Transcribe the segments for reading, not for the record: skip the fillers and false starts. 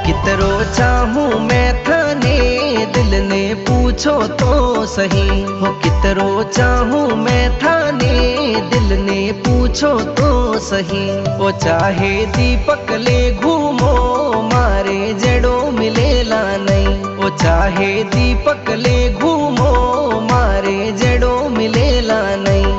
कितरो चाहूं मैं थाने दिल ने पूछो तो सही हो। कितरो चाहूं मैं थाने दिल ने पूछो तो सही। वो चाहे दीपक ले घूमो मारे जड़ों मिलेला नहीं। वो चाहे दीपक ले घूमो मारे जड़ों मिलेला नहीं।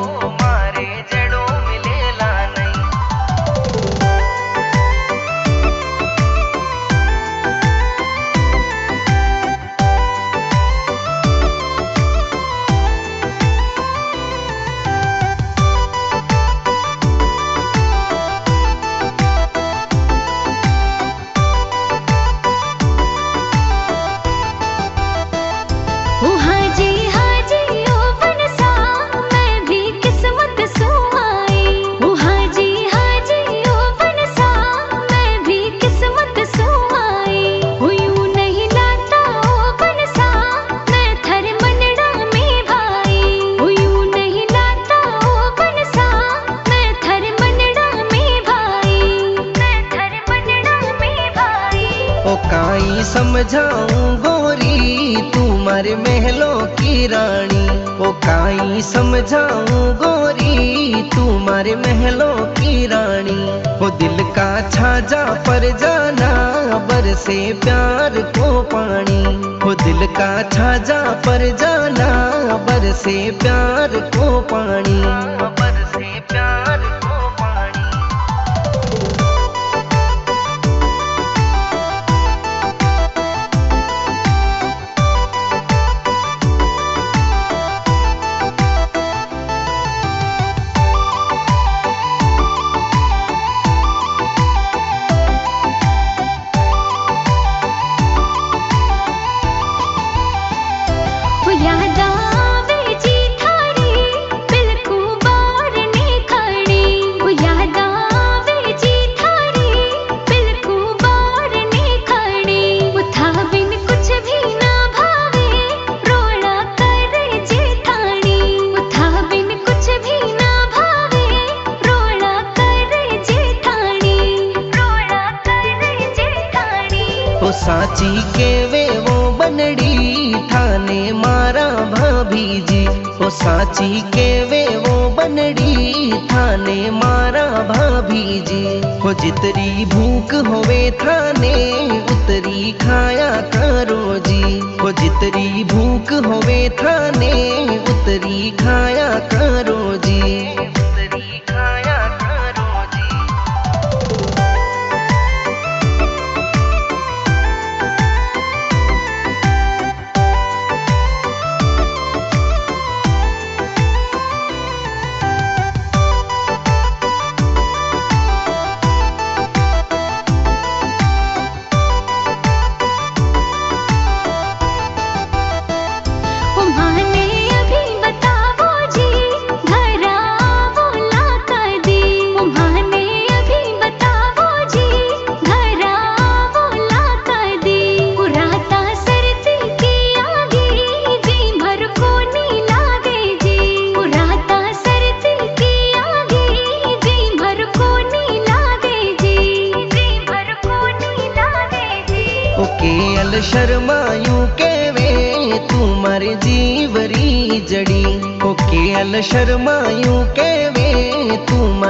काई समझाऊं गोरी तुम्हारे महलों की रानी। ओ काई समझाऊं गोरी तुम्हारे महलों की रानी। वो दिल का छाजा पर जाना बरसे प्यार को पानी। वो दिल का छाजा पर जाना बरसे प्यार को पानी। बरसे प्यार को पानी। साची के वे वो बनड़ी थाने मारा भाभी जी। ओ साची के वे वो बनड़ी थाने मारा भाभी जी। हो जितरी भूख होवे थाने उतरी खाया करो जी। हो जितरी भूख होवे थाने उतरी खाया करो जी। उतरी खाया करो जी। केएल शर्मायूं के वे तुम्हारे जीवरी जड़ी। ओ केएल शर्मायूं के वे तुम